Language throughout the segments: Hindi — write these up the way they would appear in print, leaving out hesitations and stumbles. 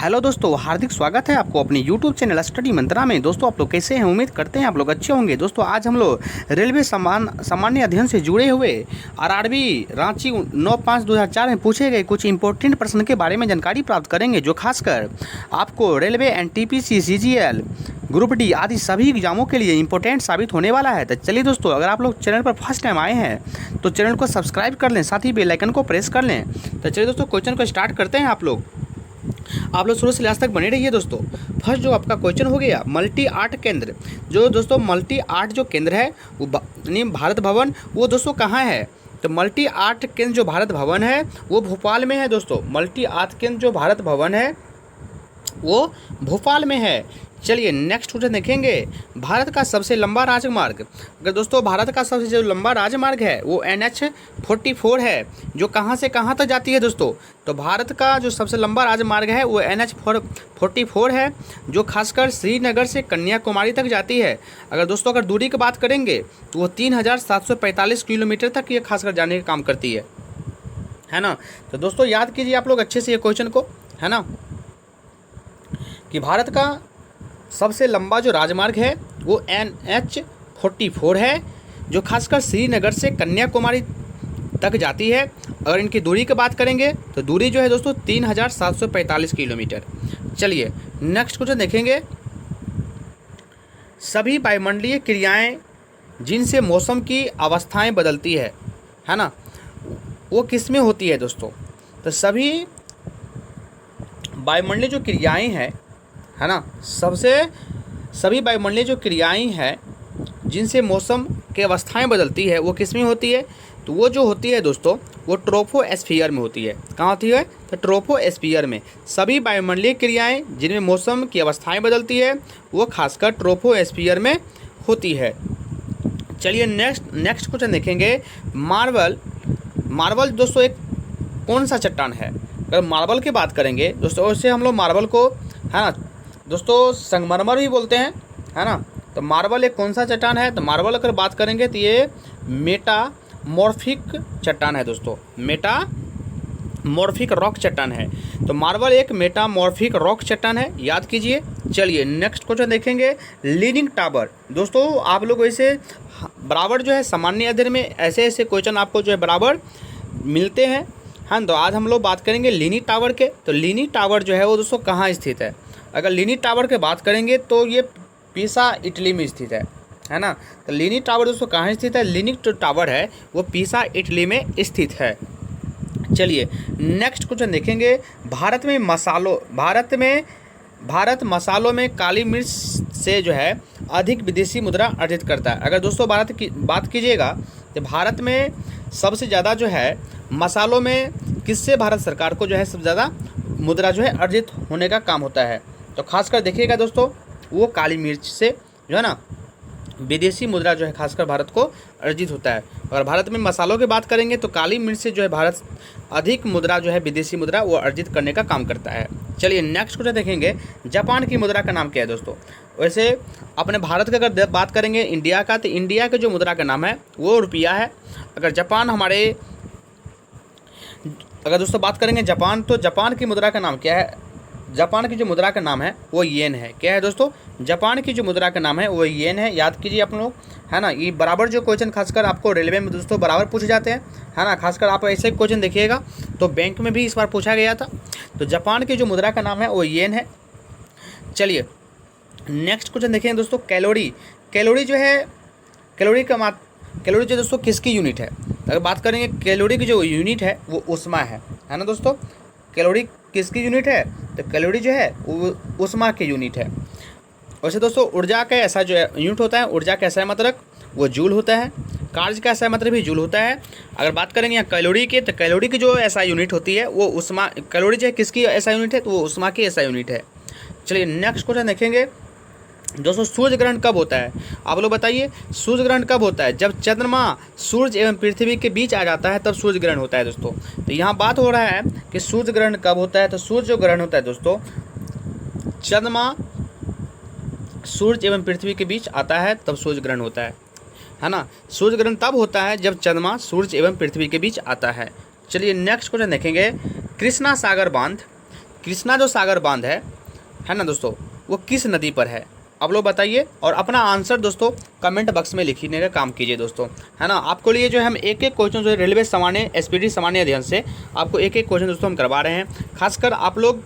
हेलो दोस्तों, हार्दिक स्वागत है आपको अपने यूट्यूब चैनल स्टडी मंत्रा में। दोस्तों आप लोग कैसे हैं? उम्मीद करते हैं आप लोग अच्छे होंगे। दोस्तों आज हम लोग रेलवे सामान्य अध्ययन से जुड़े हुए आरआरबी रांची 9/5/2004 में पूछे गए कुछ इंपॉर्टेंट प्रश्न के बारे में जानकारी प्राप्त करेंगे, जो खासकर आपको railway NTPC, CGL, group D आदि सभी एग्जामों के लिए इंपॉर्टेंट साबित होने वाला है। तो चलिए दोस्तों, अगर आप लोग चैनल पर फर्स्ट टाइम आए हैं तो चैनल को सब्सक्राइब कर लें, साथ ही बेल आइकन को प्रेस कर लें। तो चलिए दोस्तों, क्वेश्चन को स्टार्ट करते हैं। आप लोग शुरू से लास्ट तक बने रहिए। दोस्तों फर्स्ट जो आपका क्वेश्चन हो गया, मल्टी आर्ट केंद्र। जो दोस्तों मल्टी आर्ट जो केंद्र है वो भारत भवन, वो दोस्तों कहाँ है? तो मल्टी आर्ट केंद्र जो भारत भवन है वो भोपाल में है। दोस्तों मल्टी आर्ट केंद्र जो भारत भवन है वो भोपाल में है। चलिए नेक्स्ट क्वेश्चन देखेंगे, भारत का सबसे लंबा राजमार्ग। अगर दोस्तों भारत का सबसे जो लंबा राजमार्ग है वो NH-44 है, जो कहाँ से कहाँ तक जाती है दोस्तों? तो भारत का जो सबसे लंबा राजमार्ग है वो NH-44 है, जो खासकर श्रीनगर से कन्याकुमारी तक जाती है। अगर दोस्तों अगर दूरी की बात करेंगे तो वो 3745 किलोमीटर तक ये खासकर जाने का काम करती है ना। तो दोस्तों याद कीजिए आप लोग अच्छे से ये क्वेश्चन को, है ना, कि भारत का सबसे लंबा जो राजमार्ग है वो NH-44 है, जो खासकर श्रीनगर से कन्याकुमारी तक जाती है। अगर इनकी दूरी की बात करेंगे तो दूरी जो है दोस्तों 3745 किलोमीटर। चलिए नेक्स्ट क्वेश्चन देखेंगे, सभी वायुमंडलीय क्रियाएं जिनसे मौसम की अवस्थाएं बदलती है ना, वो किस में होती है दोस्तों? तो सभी वायुमंडलीय जो क्रियाएं हैं, है ना, सभी वायुमंडलीय जो क्रियाएं हैं जिनसे मौसम की अवस्थाएं बदलती है वो किस में होती है? तो वो जो होती है दोस्तों वो ट्रोपोस्फीयर में होती है। कहाँ होती है? तो ट्रोपोस्फीयर में। सभी वायुमंडलीय क्रियाएं जिनमें मौसम की अवस्थाएं बदलती है वो खासकर ट्रोपोस्फीयर में होती है। चलिए नेक्स्ट क्वेश्चन देखेंगे, मार्बल दोस्तों एक कौन सा चट्टान है? अगर मार्बल की बात करेंगे दोस्तों, उससे हम लोग मार्बल को, है ना दोस्तों, संगमरमर भी बोलते हैं, है ना। तो मार्बल एक कौन सा चट्टान है? तो मार्बल अगर बात करेंगे तो ये मेटामॉर्फिक चट्टान है दोस्तों, मेटामॉर्फिक रॉक चट्टान है। तो मार्बल एक मेटामॉर्फिक रॉक चट्टान है, याद कीजिए। चलिए नेक्स्ट क्वेश्चन देखेंगे, लीनिंग टावर। दोस्तों आप लोग वैसे बराबर जो है सामान्य अध्ययन में ऐसे क्वेश्चन आपको जो है बराबर मिलते हैं। हाँ, तो आज हम लोग बात करेंगे लीनिंग टावर के। तो लीनिंग टावर जो है वो दोस्तों कहाँ स्थित है? अगर लीनिंग टावर की बात करेंगे तो ये पीसा इटली में स्थित है ना। तो लीनिंग टावर दोस्तों कहाँ स्थित है? लीनिंग टावर है वो पीसा इटली में स्थित है। चलिए नेक्स्ट क्वेश्चन देखेंगे, भारत मसालों में काली मिर्च से जो है अधिक विदेशी मुद्रा अर्जित करता है। अगर दोस्तों भारत की बात कीजिएगा तो भारत में सबसे ज़्यादा जो है मसालों में किससे भारत सरकार को जो है सबसे ज़्यादा मुद्रा जो है अर्जित होने का काम होता है? तो खासकर देखिएगा दोस्तों वो काली मिर्च से जो है ना विदेशी मुद्रा जो है खासकर भारत को अर्जित होता है। अगर भारत में मसालों की बात करेंगे तो काली मिर्च से जो है भारत अधिक मुद्रा जो है विदेशी मुद्रा वो अर्जित करने का काम करता है। चलिए नेक्स्ट क्वेश्चन देखेंगे, जापान की मुद्रा का नाम क्या है दोस्तों? वैसे अपने भारत का अगर बात करेंगे इंडिया का, तो इंडिया के जो मुद्रा का नाम है वो रुपया है। अगर दोस्तों बात करेंगे जापान, तो जापान की मुद्रा का नाम क्या है? जापान की जो मुद्रा का नाम है वो येन है। क्या है दोस्तों? जापान की जो मुद्रा का नाम है वो येन है। याद कीजिए आप लोग, है ना। ये बराबर जो क्वेश्चन खासकर आपको रेलवे में दोस्तों बराबर पूछे जाते हैं, है ना। खासकर आप ऐसे क्वेश्चन देखिएगा तो बैंक में भी इस बार पूछा गया था। तो जापान की जो मुद्रा का नाम है वो येन है। चलिए नेक्स्ट क्वेश्चन देखें दोस्तों, कैलोरी जो दोस्तों किसकी यूनिट है? अगर बात करेंगे कैलोरी की जो यूनिट है वो उष्मा है ना दोस्तों। कैलोरी किसकी यूनिट है? तो कैलोरी जो है वो उष्मा की यूनिट है। वैसे दोस्तों ऊर्जा का ऐसा जो यूनिट होता है, यूनिट का ऐसा मात्रक वो जूल होता है, कार्य का ऐसा मात्रक भी जूल होता है। अगर बात करेंगे यहाँ कैलोरी के, तो कैलोरी की जो ऐसा यूनिट होती है वो उष्मा, कैलोरी जो है किसकी ऐसा यूनिट है? तो वो उष्मा की ऐसा यूनिट है। चलिए नेक्स्ट क्वेश्चन देखेंगे दोस्तों, सूर्य ग्रहण कब होता है? आप लोग बताइए सूर्य ग्रहण कब होता है? जब चंद्रमा सूर्य एवं पृथ्वी के बीच आ जाता है तब सूर्य ग्रहण होता है दोस्तों। तो यहाँ बात हो रहा है कि सूर्य ग्रहण कब होता है। तो सूर्य जो ग्रहण होता है दोस्तों, चंद्रमा सूर्य एवं पृथ्वी के बीच आता है तब सूर्य ग्रहण होता है ना। सूर्य ग्रहण तब होता है जब चंद्रमा सूर्य एवं पृथ्वी के बीच आता है। चलिए नेक्स्ट क्वेश्चन देखेंगे, कृष्णा सागर बांध कृष्णा जो सागर बांध है ना दोस्तों, वो किस नदी पर है? आप लोग बताइए और अपना आंसर दोस्तों कमेंट बॉक्स में लिखने का काम कीजिए दोस्तों, है ना। आपको लिए जो है हम एक एक क्वेश्चन जो है रेलवे सामान्य एसपीडी सामान्य अध्ययन से आपको एक एक क्वेश्चन दोस्तों हम करवा रहे हैं। खासकर आप लोग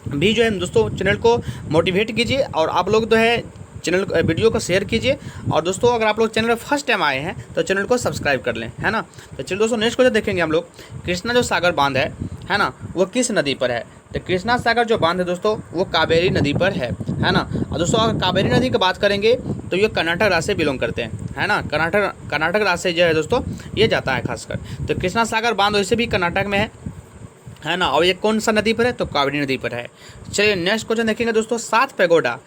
भी जो है दोस्तों चैनल को मोटिवेट कीजिए और आप लोग जो है चैनल वीडियो को शेयर कीजिए। और दोस्तों अगर आप लोग चैनल पर फर्स्ट टाइम आए हैं तो चैनल को सब्सक्राइब कर लें, है ना। तो चलिए दोस्तों नेक्स्ट क्वेश्चन देखेंगे हम लोग। कृष्णा जो सागर बांध है ना, वो किस नदी पर है? तो कृष्णा सागर जो बांध है दोस्तों वो कावेरी नदी पर है ना। और दोस्तों अगर कावेरी नदी की बात करेंगे तो ये कर्नाटक राज्य से बिलोंग करते हैं, है ना। कर्नाटक राज्य से जो है दोस्तों ये जाता है खासकर। तो कृष्णा सागर बांध वैसे भी कर्नाटक में है ना। और ये कौन सा नदी पर है? तो कावेरी नदी पर है। चलिए नेक्स्ट क्वेश्चन देखेंगे दोस्तों। सात पैगोडा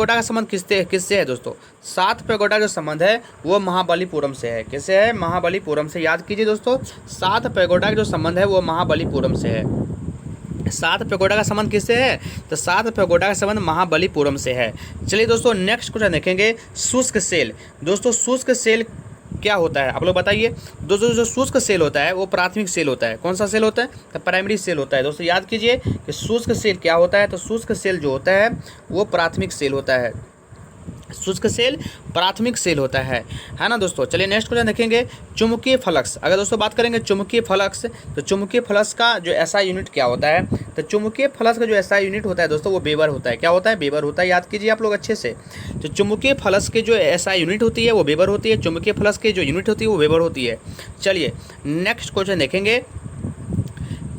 का संबंध किससे है दोस्तों? सात पैगोडा जो संबंध है वो महाबलीपुरम से है। किससे है? महाबलीपुरम से। याद कीजिए दोस्तों, सात पैगोडा का जो संबंध है वो महाबलीपुरम से है। सात पैगोडा का संबंध किससे है? तो सात पैगोडा का संबंध महाबलीपुरम से है। चलिए दोस्तों नेक्स्ट क्वेश्चन देखेंगे। शुष्क सेल। दोस्तों शुष्क सेल क्या होता है? आप लोग बताइए दोस्तों। जो शुष्क सेल होता है वो प्राथमिक सेल होता है। कौन सा सेल होता है? तो प्राइमरी सेल होता है। दोस्तों याद कीजिए कि शुष्क सेल क्या होता है? तो शुष्क सेल जो होता है वो प्राथमिक सेल होता है। शुष्क सेल प्राथमिक सेल होता है ना दोस्तों। चलिए नेक्स्ट क्वेश्चन देखेंगे। चुंबकीय फ्लक्स। अगर दोस्तों बात करेंगे चुंबकीय फ्लक्स, तो चुंबकीय फ्लक्स का जो एसआई यूनिट क्या होता है? तो चुंबकीय फ्लक्स का जो एसआई यूनिट होता है दोस्तों वो वेबर होता है। क्या होता है? वेबर होता है। याद कीजिए आप लोग अच्छे से। तो चुंबकीय फ्लक्स की जो एसआई यूनिट होती है वो वेबर होती है। चुंबकीय फ्लक्स की जो यूनिट होती है वो वेबर होती है। चलिए नेक्स्ट क्वेश्चन देखेंगे।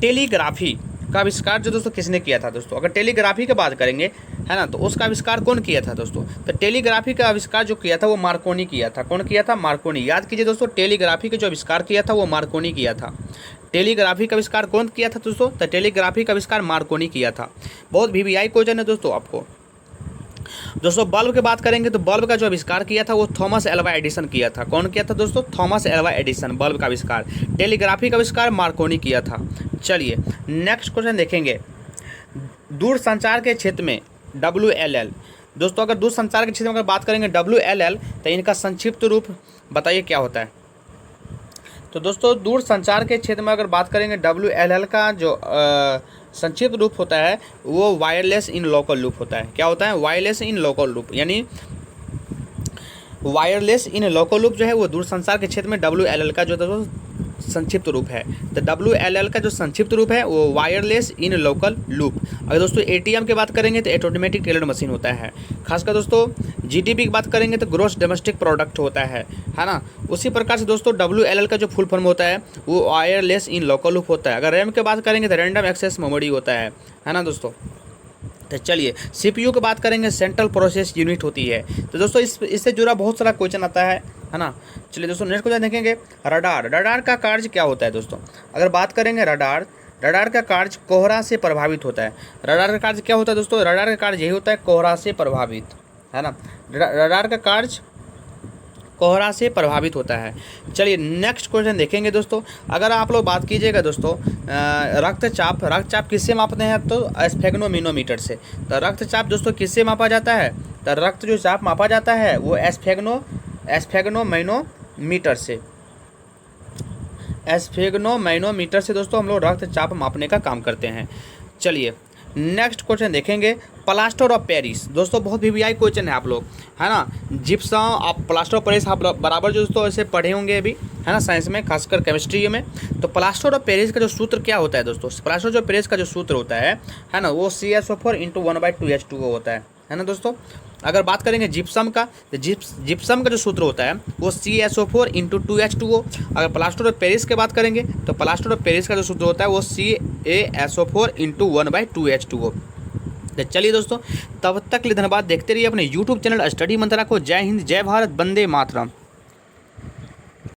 टेलीग्राफी का आविष्कार जो दोस्तों किसने किया था? दोस्तों अगर टेलीग्राफी की बात करेंगे, है ना, तो उसका आविष्कार कौन किया था दोस्तों? तो टेलीग्राफी का आविष्कार जो किया था वो मार्कोनी किया था। कौन किया था? मार्कोनी। याद कीजिए दोस्तों, टेलीग्राफी का जो आविष्कार किया था वो मार्कोनी किया था। टेलीग्राफी का आविष्कार कौन किया था दोस्तों? तो टेलीग्राफी का आविष्कार मार्कोनी किया था। बहुत VVI क्वेश्चन है दोस्तों आपको। दोस्तों बल्ब की बात करेंगे तो बल्ब का जो आविष्कार किया था वो थॉमस एल्वा एडिसन किया था। कौन किया था दोस्तों? थॉमस एल्वा एडिसन बल्ब का आविष्कार। टेलीग्राफी का आविष्कार मार्कोनी किया था। चलिए नेक्स्ट क्वेश्चन देखेंगे। दूरसंचार के क्षेत्र में WLL। दोस्तों अगर दूरसंचार के क्षेत्र में अगर बात करेंगे WLL तो इनका संक्षिप्त रूप बताइए क्या होता है? तो दोस्तों दूरसंचार के क्षेत्र में अगर बात करेंगे WLL का जो संक्षिप्त रूप होता है वो वायरलेस इन लोकल लूप होता है। क्या होता है? Wireless in local loop. यानी वायरलेस इन लोकल लूप जो है वो दूरसंचार के क्षेत्र में WLL का जो संक्षिप्त रूप है। तो WLL का जो संक्षिप्त रूप है वो वायरलेस इन लोकल लूप। अगर दोस्तों ATM की बात करेंगे तो ऑटोमेटिक टेलर मशीन होता है। खासकर दोस्तों GDP की बात करेंगे तो ग्रॉस डोमेस्टिक प्रोडक्ट होता है ना। उसी प्रकार से दोस्तों WLL का जो फुल फॉर्म होता है वो वायरलेस इन लोकल लूप होता है। अगर रैम की बात करेंगे तो रैंडम एक्सेस मेमोरी होता है ना दोस्तों। तो चलिए CPU की बात करेंगे, सेंट्रल प्रोसेस यूनिट होती है। तो दोस्तों इससे जुड़ा बहुत सारा क्वेश्चन आता है ना। चलिए दोस्तों नेक्स्ट क्वेश्चन देखेंगे। रडार का कार्य क्या होता है दोस्तों? अगर बात करेंगे रडार का कार्य कोहरा से प्रभावित होता है। रडार का कार्य क्या होता है दोस्तों? रडार का कार्य यही होता है कोहरा से प्रभावित, है ना। रडार का कार्य कोहरा से प्रभावित होता है। चलिए नेक्स्ट क्वेश्चन देखेंगे दोस्तों। अगर आप लोग बात कीजिएगा दोस्तों रक्तचाप किससे मापते हैं? तो स्फेग्नोमीनोमीटर से। तो रक्तचाप दोस्तों किससे मापा जाता है? तो रक्त जो चाप मापा जाता है वो स्फेग्नोमीनोमीटर से। स्फेग्नोमीनोमीटर से दोस्तों हम लोग रक्तचाप मापने का काम करते हैं। चलिए नेक्स्ट क्वेश्चन देखेंगे। Plaster of Paris. दोस्तों बहुत VVI क्वेश्चन है आप लोग, है ना। जिप्सम आप प्लास्टर ऑफ पेरिस आप बराबर जो दोस्तों ऐसे पढ़े होंगे अभी, है ना, साइंस में, खासकर केमिस्ट्री में। तो प्लास्टर ऑफ पेरिस का जो सूत्र क्या होता है दोस्तों? प्लास्टर ऑफ पेरिस का जो सूत्र होता है ना, वो CaSO4 × 1/2H2O होता है ना दोस्तों। अगर बात करेंगे जिप्सम का, तो जिप्सम का जो सूत्र होता है वो CaSO4 × 2H2O। अगर प्लास्टर ऑफ पेरिस की बात करेंगे तो प्लास्टर ऑफ पेरिस का जो सूत्र होता है वो CaSO4 × 1/2H2O। तो चलिए दोस्तों तब तक के लिए धन्यवाद। देखते रहिए अपने YouTube चैनल स्टडी मंत्रा को। जय हिंद, जय भारत, वंदे मातरम।